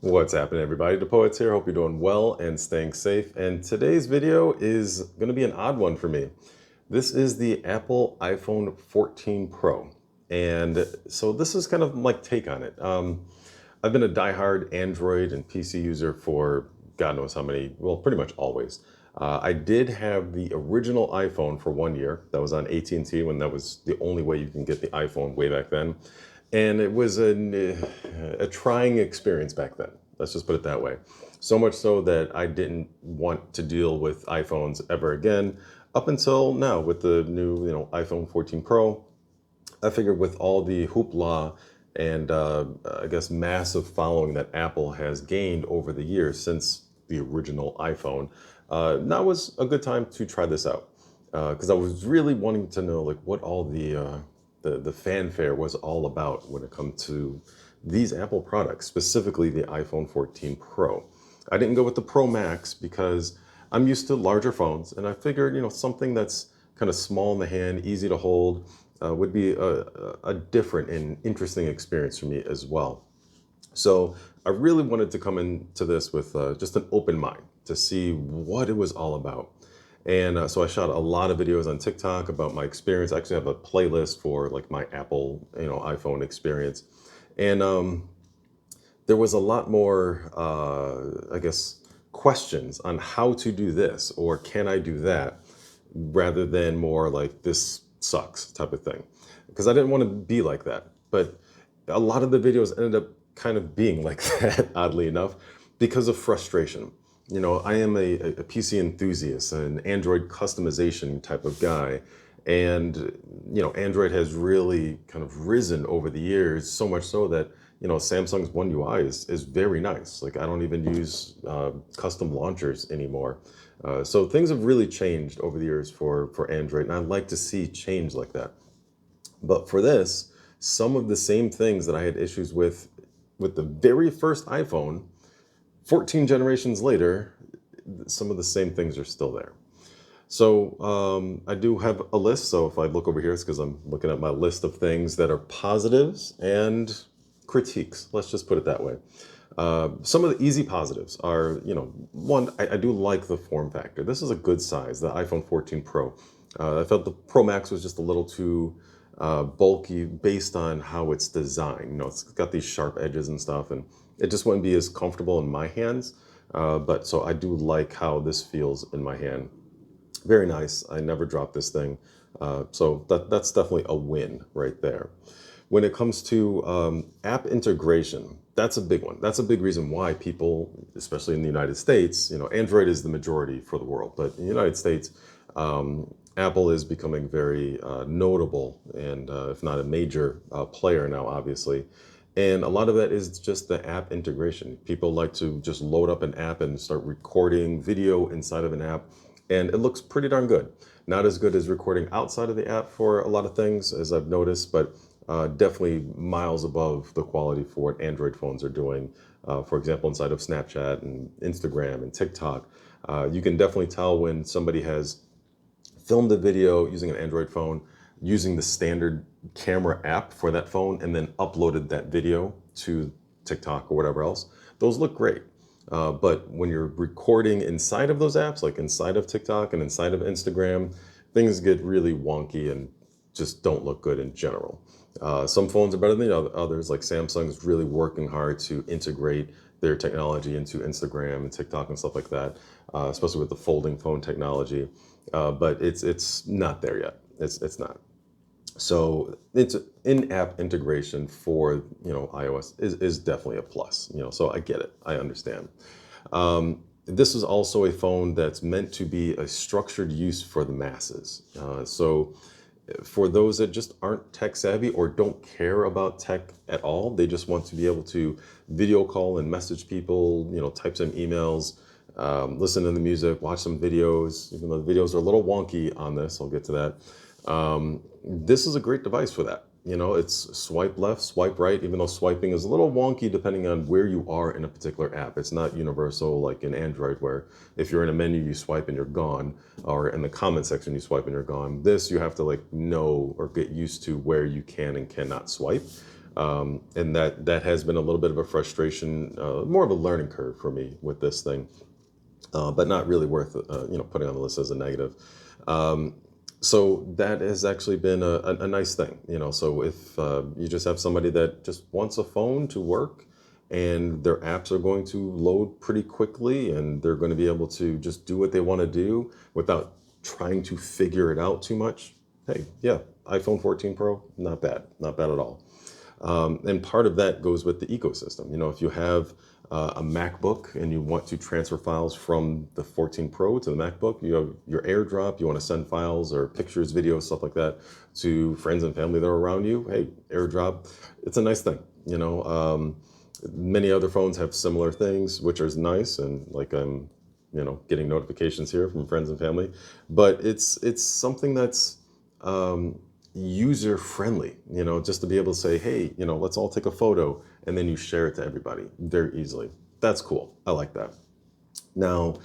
What's happening, everybody? The Poets here. Hope you're doing well and staying safe. And today's video is going to be an odd one for me. This is the Apple iPhone 14 Pro. And so this is kind of my take on it. I've been a diehard Android and PC user for God knows how many, well, pretty much always. I did have the original iPhone for 1 year. That was on AT&T when that was the only way you can get the iPhone way back then. And it was a trying experience back then. Let's just put it that way. So much so that I didn't want to deal with iPhones ever again up until now with the new, iPhone 14 Pro. I figured with all the hoopla and I guess massive following that Apple has gained over the years since the original iPhone, now was a good time to try this out because I was really wanting to know like what all the fanfare was all about when it comes to these Apple products, specifically the iPhone 14 Pro. I didn't go with the Pro Max because I'm used to larger phones, and I figured, something that's kind of small in the hand, easy to hold, would be a different and interesting experience for me as well. So I really wanted to come into this with just an open mind to see what it was all about. And so I shot a lot of videos on TikTok about my experience. I actually have a playlist for like my Apple, iPhone experience. And there was a lot more, I guess, questions on how to do this or can I do that rather than more like this sucks type of thing. Because I didn't want to be like that. But a lot of the videos ended up kind of being like that, oddly enough, because of frustration. I am a PC enthusiast, an Android customization type of guy. And, Android has really kind of risen over the years, so much so that, Samsung's One UI is very nice. Like, I don't even use custom launchers anymore. So things have really changed over the years for Android, and I'd like to see change like that. But for this, some of the same things that I had issues with the very first iPhone, 14 generations later, some of the same things are still there. So I do have a list. So if I look over here, it's because I'm looking at my list of things that are positives and critiques. Let's just put it that way. Some of the easy positives are, one, I do like the form factor. This is a good size, the iPhone 14 Pro. I felt the Pro Max was just a little too bulky based on how it's designed. It's got these sharp edges and stuff, and it just wouldn't be as comfortable in my hands. But so I do like how this feels in my hand. Very nice. I never dropped this thing. So that's definitely a win right there. When it comes to app integration, that's a big one. That's a big reason why people, especially in the United States, Android is the majority for the world, but in the United States, Apple is becoming very notable and if not a major player now, obviously. And a lot of that is just the app integration. People like to just load up an app and start recording video inside of an app, and it looks pretty darn good. Not as good as recording outside of the app for a lot of things, as I've noticed, but definitely miles above the quality for what Android phones are doing. For example, inside of Snapchat and Instagram and TikTok, you can definitely tell when somebody has filmed a video using an Android phone, using the standard camera app for that phone, and then uploaded that video to TikTok or whatever else. Those look great. But when you're recording inside of those apps, like inside of TikTok and inside of Instagram, things get really wonky and just don't look good in general. Some phones are better than others, like Samsung's really working hard to integrate their technology into Instagram and TikTok and stuff like that, especially with the folding phone technology. But it's not there yet. It's not. So it's in-app integration for iOS is definitely a plus. So I get it. I understand. This is also a phone that's meant to be a structured use for the masses. So for those that just aren't tech savvy or don't care about tech at all, they just want to be able to video call and message people, type some emails, listen to the music, watch some videos, even though the videos are a little wonky on this, I'll get to that. This is a great device for that. It's swipe left, swipe right, even though swiping is a little wonky depending on where you are in a particular app. It's not universal like in Android, where if you're in a menu, you swipe and you're gone, or in the comment section, you swipe and you're gone. This, you have to know or get used to where you can and cannot swipe. And that has been a little bit of a frustration, more of a learning curve for me with this thing, but not really worth putting on the list as a negative. Um, so that has actually been a nice thing, So if you just have somebody that just wants a phone to work, and their apps are going to load pretty quickly, and they're going to be able to just do what they want to do without trying to figure it out too much. Hey, yeah, iPhone 14 Pro, not bad at all. And part of that goes with the ecosystem. If you have a MacBook and you want to transfer files from the 14 Pro to the MacBook, you have your AirDrop, you want to send files or pictures, videos, stuff like that to friends and family that are around you. Hey, AirDrop, it's a nice thing. Many other phones have similar things, which is nice, and like I'm, getting notifications here from friends and family. But it's something that's user friendly, just to be able to say, hey, let's all take a photo, and then you share it to everybody very easily. That's cool. I like that. Now,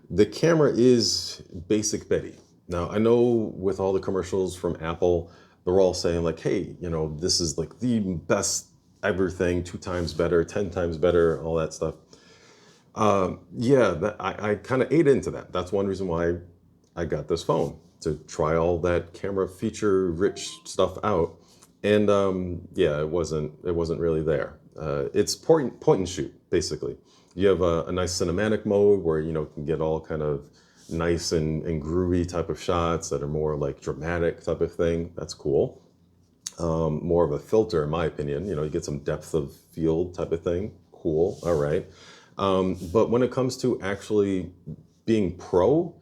the camera is basic Betty. Now, I know with all the commercials from Apple, they're all saying like, hey, this is like the best ever thing, 2 times better, 10 times better, all that stuff. Yeah, I kind of ate into that. That's one reason why I got this phone, to try all that camera feature rich stuff out. And yeah, it wasn't really there. It's point and shoot, basically. You have a nice cinematic mode where can get all kind of nice and groovy type of shots that are more like dramatic type of thing. That's cool. More of a filter, in my opinion. You get some depth of field type of thing. Cool. All right. But when it comes to actually being pro,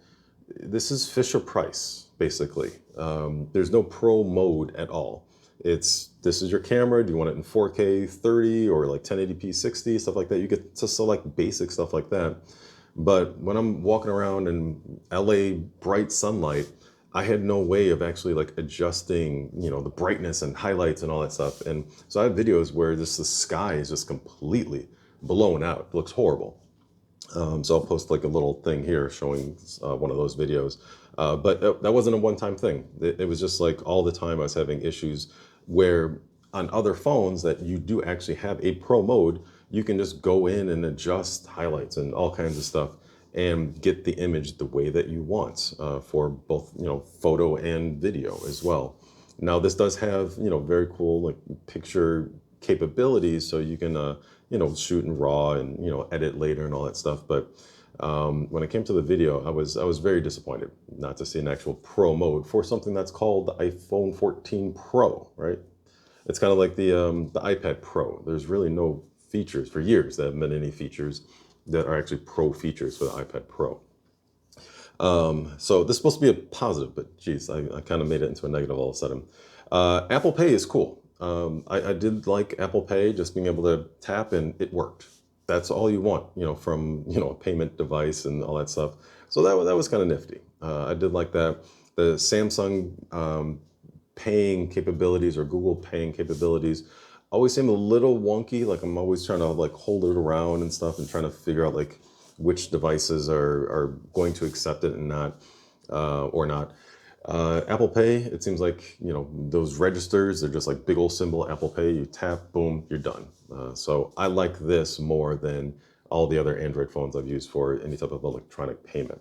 this is Fisher Price, basically. There's no pro mode at all. This is your camera. Do you want it in 4K 30 or like 1080p 60, stuff like that? You get to select basic stuff like that. But when I'm walking around in LA bright sunlight, I had no way of actually like adjusting, the brightness and highlights and all that stuff. And so I have videos where the sky is just completely blown out. It looks horrible. So I'll post like a little thing here showing one of those videos. But that wasn't a one-time thing. It was just like all the time I was having issues where on other phones that you do actually have a pro mode, you can just go in and adjust highlights and all kinds of stuff and get the image the way that you want for both, photo and video as well. Now this does have, very cool like picture capabilities, so you can, shoot in RAW and, edit later and all that stuff. But when it came to the video, I was very disappointed not to see an actual pro mode for something that's called the iPhone 14 Pro, right? It's kind of like the iPad Pro. There's really no features for years. There haven't been any features that are actually pro features for the iPad Pro. So this is supposed to be a positive, but geez, I kind of made it into a negative all of a sudden. Apple Pay is cool. I did like Apple Pay, just being able to tap and it worked. That's all you want, from, a payment device and all that stuff. So that was kind of nifty. I did like that. The Samsung paying capabilities or Google paying capabilities always seem a little wonky. Like I'm always trying to like hold it around and stuff and trying to figure out like which devices are going to accept it and not, or not. Apple Pay, it seems like, those registers, they're just like big old symbol, Apple Pay, you tap, boom, you're done. So I like this more than all the other Android phones I've used for any type of electronic payment.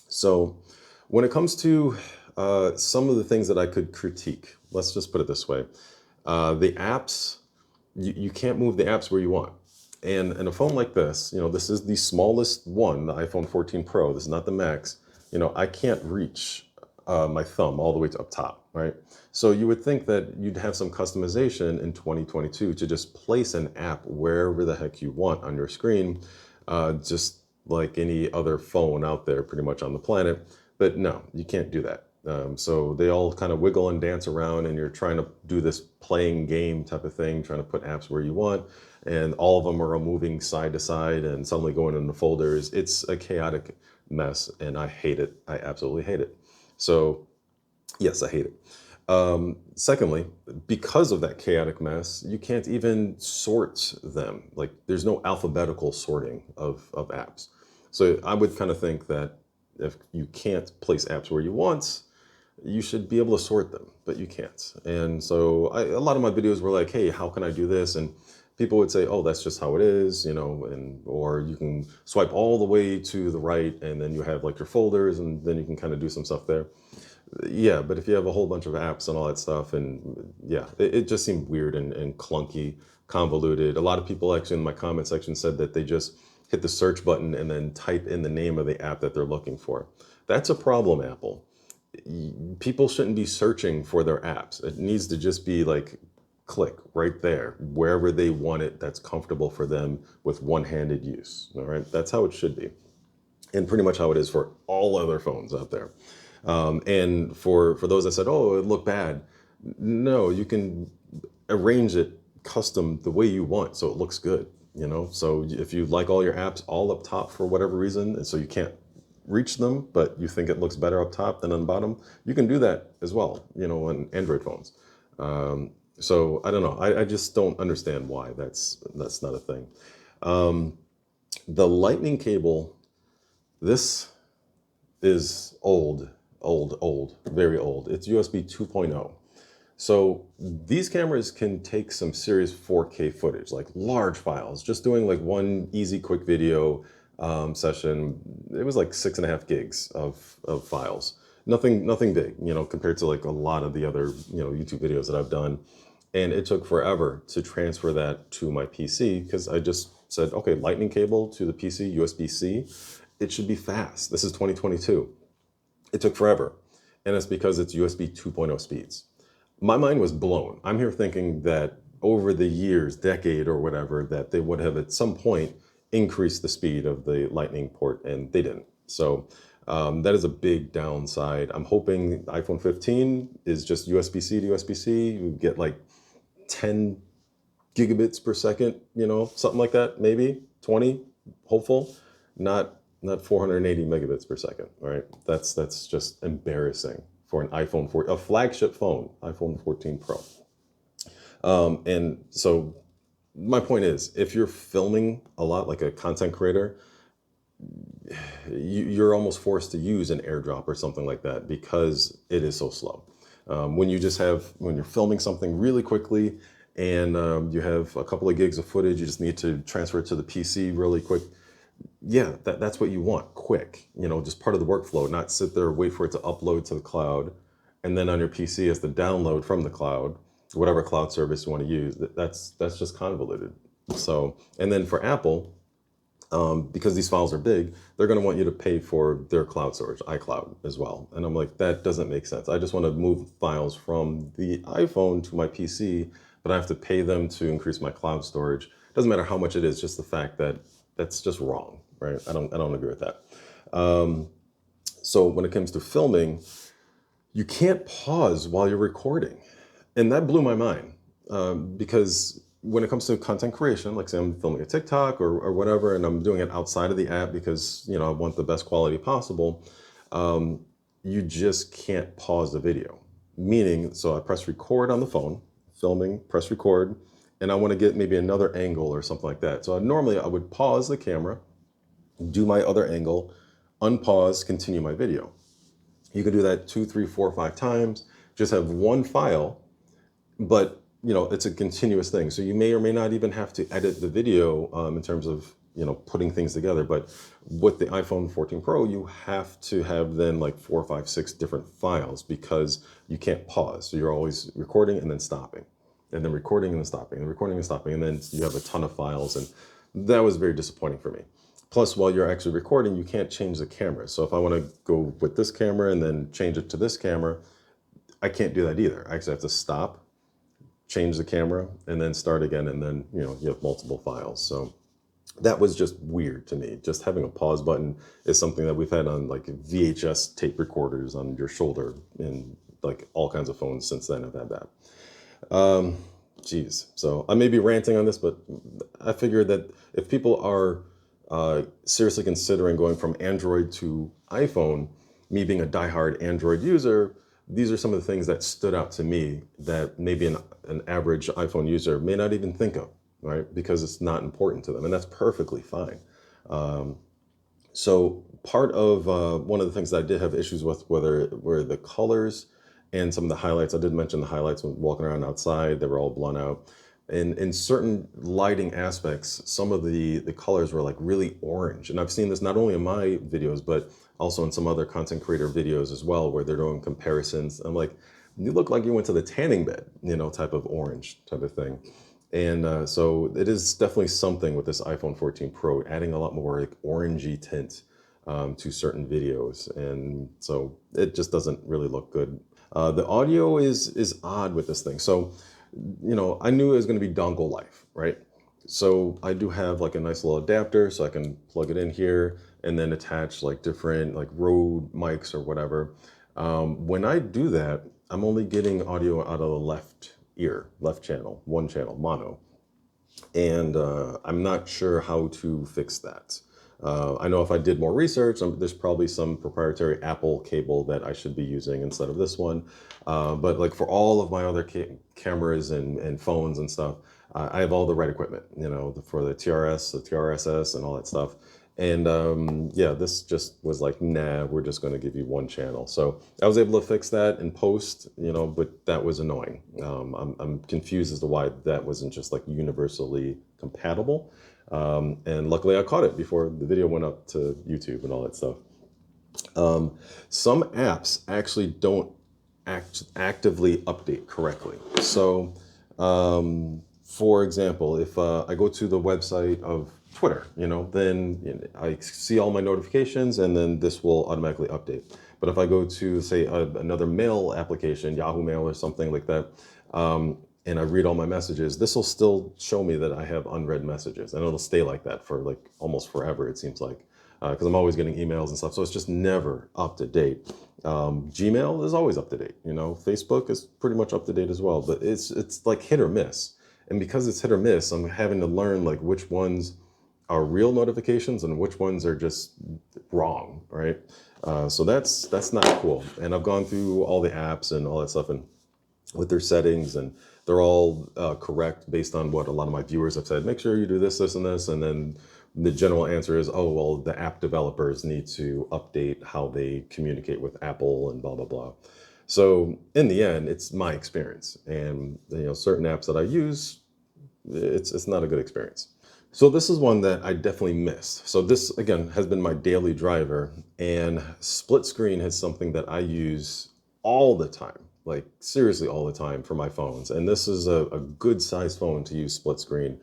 So when it comes to some of the things that I could critique, let's just put it this way. The apps, you can't move the apps where you want. And in a phone like this, this is the smallest one, the iPhone 14 Pro, this is not the Max, I can't reach my thumb all the way to up top, right? So you would think that you'd have some customization in 2022 to just place an app wherever the heck you want on your screen, just like any other phone out there pretty much on the planet. But no, you can't do that. So they all kind of wiggle and dance around, and you're trying to do this playing game type of thing, trying to put apps where you want, and all of them are moving side to side and suddenly going into folders. It's a chaotic mess, and I hate it. I absolutely hate it. So yes, I hate it. Secondly, because of that chaotic mess, you can't even sort them. Like there's no alphabetical sorting of apps. So I would kind of think that if you can't place apps where you want, you should be able to sort them, but you can't. And so a lot of my videos were like, hey, how can I do this? And people would say, oh, that's just how it is, you know, and or you can swipe all the way to the right and then you have like your folders and then you can kind of do some stuff there. Yeah, but if you have a whole bunch of apps and all that stuff, and yeah, it just seemed weird and clunky, convoluted. A lot of people actually in my comment section said that they just hit the search button and then type in the name of the app that they're looking for. That's a problem, Apple. People shouldn't be searching for their apps. It needs to just be like click right there, wherever they want it, that's comfortable for them with one-handed use. All right, that's how it should be, and pretty much how it is for all other phones out there. And for those that said, oh, it looked bad, no, you can arrange it custom the way you want so it looks good, you know? So if you like all your apps all up top for whatever reason, and so you can't reach them, but you think it looks better up top than on the bottom, you can do that as well, you know, on Android phones. So I don't know. I just don't understand why that's not a thing. The lightning cable, this is old, very old. It's USB 2.0. So these cameras can take some serious 4K footage, like large files. Just doing like one easy quick video session, it was like 6.5 gigs of files. Nothing big, you know, compared to like a lot of the other, you know, YouTube videos that I've done. And it took forever to transfer that to my PC because I just said, okay, lightning cable to the PC, USB-C, it should be fast. This is 2022. It took forever. And it's because it's USB 2.0 speeds. My mind was blown. I'm here thinking that over the years, decade or whatever, that they would have at some point increased the speed of the lightning port, and they didn't. So that is a big downside. I'm hoping iPhone 15 is just USB-C to USB-C. You get like 10 gigabits per second, you know, something like that, maybe 20, hopeful, not 480 megabits per second. All right, that's just embarrassing for an iPhone 4, a flagship phone, iPhone 14 Pro. And so my point is, if you're filming a lot like a content creator, you're almost forced to use an AirDrop or something like that because it is so slow. When you're filming something really quickly and you have a couple of gigs of footage, you just need to transfer it to the PC really quick. Yeah, that's what you want, quick, you know, just part of the workflow, not sit there, wait for it to upload to the cloud. And then on your PC has to download from the cloud, whatever cloud service you want to use. That's just convoluted. So, and then for Apple, because these files are big, they're going to want you to pay for their cloud storage, iCloud as well. And I'm like, that doesn't make sense. I just want to move files from the iPhone to my PC, but I have to pay them to increase my cloud storage. Doesn't matter how much it is, just the fact that that's just wrong, right? I don't agree with that. So when it comes to filming, you can't pause while you're recording. And that blew my mind because when it comes to content creation, like say I'm filming a TikTok or whatever, and I'm doing it outside of the app because, you know, I want the best quality possible, you just can't pause the video. Meaning, so I press record on the phone, filming, press record, and I want to get maybe another angle or something like that. So normally I would pause the camera, do my other angle, unpause, continue my video. You can do that 2, 3, 4, 5 times, just have one file, but you know, it's a continuous thing. So you may or may not even have to edit the video in terms of, you know, putting things together. But with the iPhone 14 Pro, you have to have then like 4, 5, 6 different files because you can't pause. So you're always recording and then stopping, and then recording and then stopping, and recording and stopping, and then you have a ton of files. And that was very disappointing for me. Plus, while you're actually recording, you can't change the camera. So if I want to go with this camera and then change it to this camera, I can't do that either. I actually have to stop, change the camera, and then start again, and then, you know, you have multiple files. So that was just weird to me. Just having a pause button is something that we've had on like VHS tape recorders on your shoulder and like all kinds of phones since then have had that. Geez, so I may be ranting on this, but I figured that if people are seriously considering going from Android to iPhone, me being a diehard Android user, these are some of the things that stood out to me that maybe an average iPhone user may not even think of, right? Because it's not important to them, and that's perfectly fine. So part of one of the things that I did have issues with were the colors and some of the highlights. I did mention the highlights when walking around outside; they were all blown out. And in certain lighting aspects, some of the colors were like really orange. And I've seen this not only in my videos, but also in some other content creator videos as well, where they're doing comparisons. I'm like, you look like you went to the tanning bed, type of orange type of thing. And so it is definitely something with this iPhone 14 Pro, adding a lot more like orangey tint to certain videos, and so it just doesn't really look good. The audio is odd with this thing. So, I knew it was going to be dongle life, right? So I do have like a nice little adapter, so I can plug it in here and then attach like different like Rode mics or whatever. When I do that, I'm only getting audio out of the left ear, left channel, one channel, mono. And I'm not sure how to fix that. I know if I did more research, there's probably some proprietary Apple cable that I should be using instead of this one. But like for all of my other cameras and phones and stuff, I have all the right equipment, for the TRS, the TRSS, and all that stuff. And yeah, this just was like, nah, we're just going to give you one channel. So I was able to fix that in post, but that was annoying. I'm confused as to why that wasn't just like universally compatible. And luckily I caught it before the video went up to YouTube and all that stuff. Some apps actually don't actively update correctly. So, for example, if I go to the website of Twitter, then I see all my notifications and then this will automatically update. But if I go to, say, another mail application, Yahoo Mail or something like that, and I read all my messages, this will still show me that I have unread messages. And it'll stay like that for like almost forever, it seems like, because I'm always getting emails and stuff. So it's just never up to date. Gmail is always up to date. Facebook is pretty much up to date as well, but it's like hit or miss. And because it's hit or miss, I'm having to learn like which ones are real notifications and which ones are just wrong, right? So that's not cool. And I've gone through all the apps and all that stuff and with their settings, and they're all correct based on what a lot of my viewers have said. Make sure you do this, this, and this, and then the general answer is, oh, well, the app developers need to update how they communicate with Apple and blah, blah, blah. So in the end, it's my experience. And certain apps that I use, it's not a good experience. So this is one that I definitely missed. So this, again, has been my daily driver, and split screen is something that I use all the time, like seriously all the time for my phones. And this is a good size phone to use split screen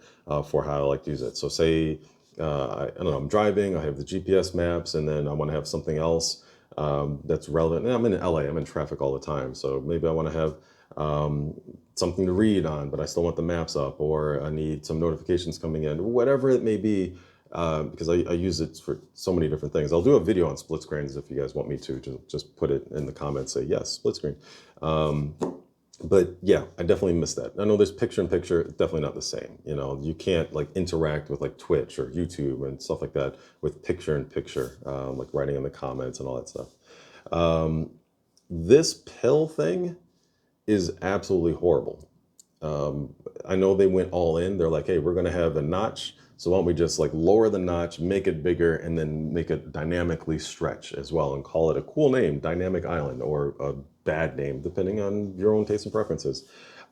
for how I like to use it. So say, I don't know, I'm driving, I have the GPS maps, and then I want to have something else that's relevant. And I'm in LA, I'm in traffic all the time. So maybe I want to have something to read on, but I still want the maps up, or I need some notifications coming in, whatever it may be, because I use it for so many different things. I'll do a video on split screens if you guys want me to, just put it in the comments, say yes, split screen. But yeah, I definitely miss that. I know there's picture in picture, definitely not the same. You can't like interact with like Twitch or YouTube and stuff like that with picture in picture, like writing in the comments and all that stuff. This pill thing is absolutely horrible. I know they went all in. They're like, hey, we're going to have a notch. So why don't we just like lower the notch, make it bigger, and then make it dynamically stretch as well and call it a cool name, Dynamic Island, or a bad name, depending on your own taste and preferences.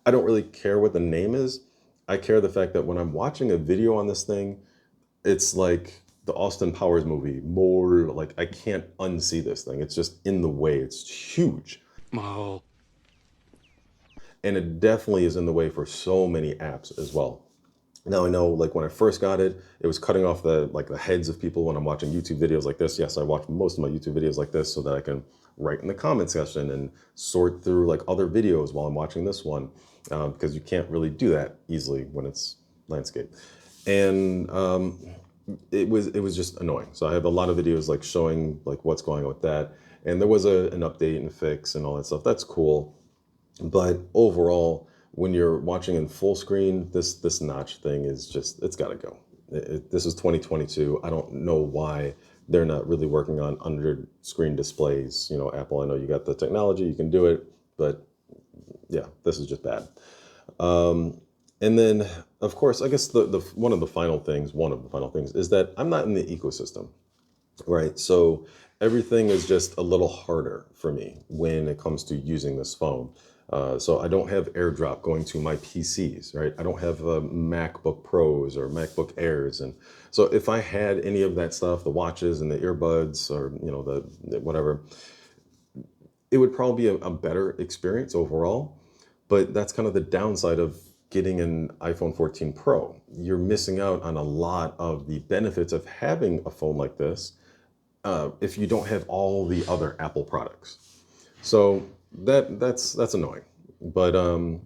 I don't really care what the name is. I care the fact that when I'm watching a video on this thing, it's like the Austin Powers movie, more like I can't unsee this thing. It's just in the way. It's huge. Oh. And it definitely is in the way for so many apps as well. Now I know, like when I first got it, it was cutting off the heads of people when I'm watching YouTube videos like this. Yes, I watch most of my YouTube videos like this so that I can write in the comment section and sort through like other videos while I'm watching this one, because you can't really do that easily when it's landscape. And it was just annoying. So I have a lot of videos like showing like what's going on with that. And there was an update and fix and all that stuff. That's cool. But overall, when you're watching in full screen, this notch thing is just, it's got to go. This is 2022. I don't know why they're not really working on under screen displays. Apple, I know you got the technology, you can do it, but yeah, this is just bad. And then, of course, I guess one of the final things is that I'm not in the ecosystem. right? So everything is just a little harder for me when it comes to using this phone. So I don't have AirDrop going to my PCs, right? I don't have MacBook Pros or MacBook Airs, and so if I had any of that stuff, the watches and the earbuds, or the whatever, it would probably be a better experience overall. But that's kind of the downside of getting an iPhone 14 Pro. You're missing out on a lot of the benefits of having a phone like this if you don't have all the other Apple products. So that's annoying. But and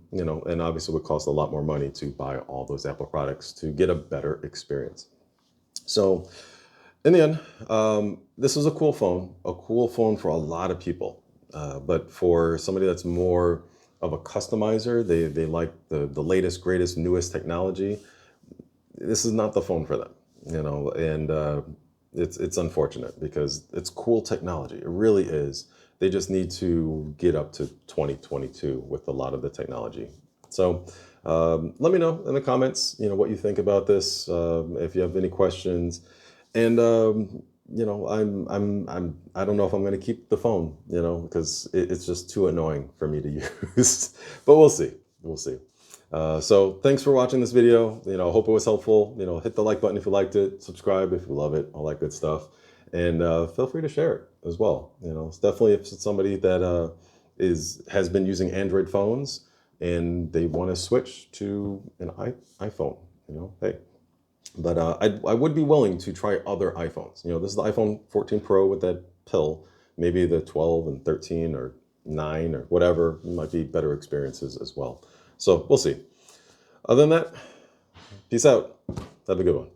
obviously it would cost a lot more money to buy all those Apple products to get a better experience. So in the end, this is a cool phone for a lot of people. But for somebody that's more of a customizer, they like the latest, greatest, newest technology. This is not the phone for them, and it's unfortunate because it's cool technology. It really is. They just need to get up to 2022 with a lot of the technology. So let me know in the comments, what you think about this. If you have any questions, and I don't know if I'm going to keep the phone, because it's just too annoying for me to use. But we'll see. We'll see. So thanks for watching this video. Hope it was helpful. Hit the like button if you liked it, subscribe if you love it, all that good stuff. And feel free to share it as well. It's definitely, if it's somebody that has been using Android phones and they want to switch to an iPhone, hey. But I would be willing to try other iPhones. This is the iPhone 14 Pro with that pill. Maybe the 12 and 13 or 9 or whatever might be better experiences as well. So we'll see. Other than that, peace out. Have a good one.